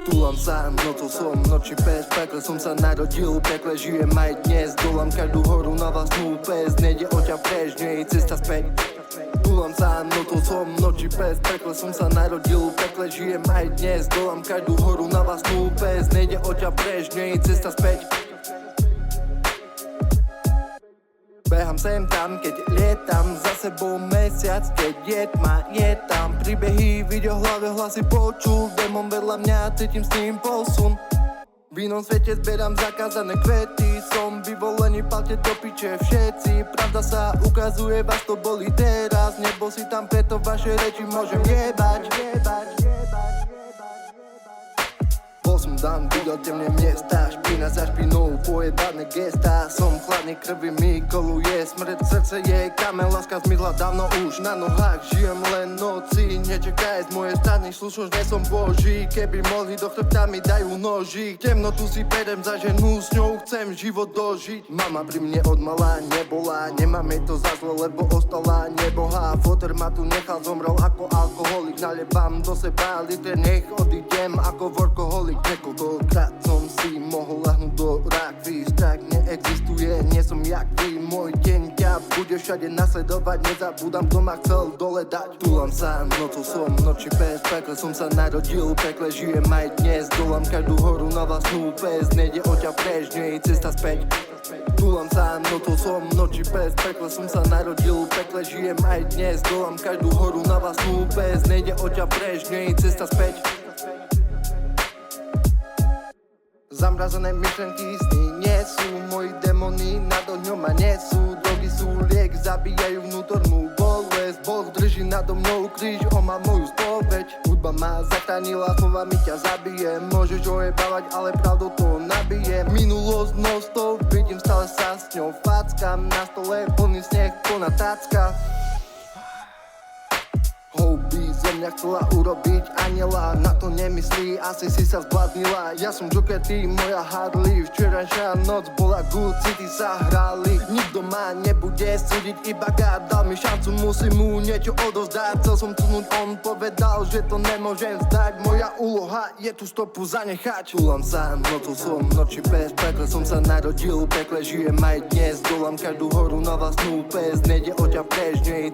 Túlam sa, nocou som, noči pes, pekle som sa narodil, pekle žijem aj dnes. Dolám každú horu na vlastnú pes, nejde o ťa preč, nie je cesta späť. Túlam sa, nocou som, noči pes, pekle som sa narodil, pekle žijem aj dnes. Dolám každú horu na vlastnú pes, nejde o ťa preč, nie je cesta späť. Behám sem tam, keď lietam, za sebou mesiac, keď je tma, je tam. Príbehy, video, hlave, hlasy počul, démon vedľa mňa, cítim s ním posun. V inom svete zberám zakázané kvety, som vyvolený, palte do piče všetci. Pravda sa ukazuje, vás to boli teraz, nebol si tam, preto vaše reči môžem jebať. Bol som dan, videl temné miesta, špina za špinou, pojedané gesta. Som chladný, krvi mi koluje, smrť srdce je kameň, láska zmizla dávno už. Na nohách žijem len noci, nečakaj z mojej strany, slušnosť nie som boží. Keby mohli do chrbta mi dajú nožík, temnotu si berem za ženu, s ňou chcem život dožiť. Mama pri mne od malá nebola, nemáme to za zle, lebo ostala nebohá. Foter ma tu nechal, zomrel ako alkoholik, nalievám do seba liter, nech odídem ako workoholik. Niekoľkokrát som si mohol ľahnúť do rakvy, strach neexistuje, nie som jak vy. Môj deň ťa bude všade nasledovať, nezabúdam, kto ma chcel dole dať. Túlam sa, nocou som, noči pes, pekle som sa narodil, pekle žijem aj dnes. Dolám každú horu na vlastnú pes, nejde o ťa preč, nie je cesta späť. Túlam sa, nocou som, noči pes, pekle som sa narodil, pekle žijem aj dnes. Dolám každú horu na vlastnú pes, nejde o ťa preč, nie je cesta späť. Zamrazené myšlenky, sny nie sú, moji démoni nad ohňom ma nesú. Drogy sú liek, zabíjajú vnútornú bolesť, Boh drží nado mnou kríž, on má moju spoveď. Hudba ma zachránila, slovami ťa zabije, môžeš ojebávať, ale pravdou to nabije. Minulosť non-stop, vidím, stále sa s ňou fackam, na stole plný sneh, plná tácka. Hobby zo mňa chcela urobiť aniela, na to nemyslí, asi si sa zbláznila. Ja som Joker, ty moja Harley, včerajšia noc bola good, city sa hrali. Nikto ma nebude súdiť, iba God dal mi šancu, musím mu niečo odovzdať. Chcel som tunúť, on povedal, že to nemôžem vzdať, moja úloha je tú stopu zanechať. Túlam sa, nocou som, noči pes, pekle som sa narodil, pekle žijem aj dnes. Dolám každú horu na vlastnú pes, nejde o ťa preč, nie je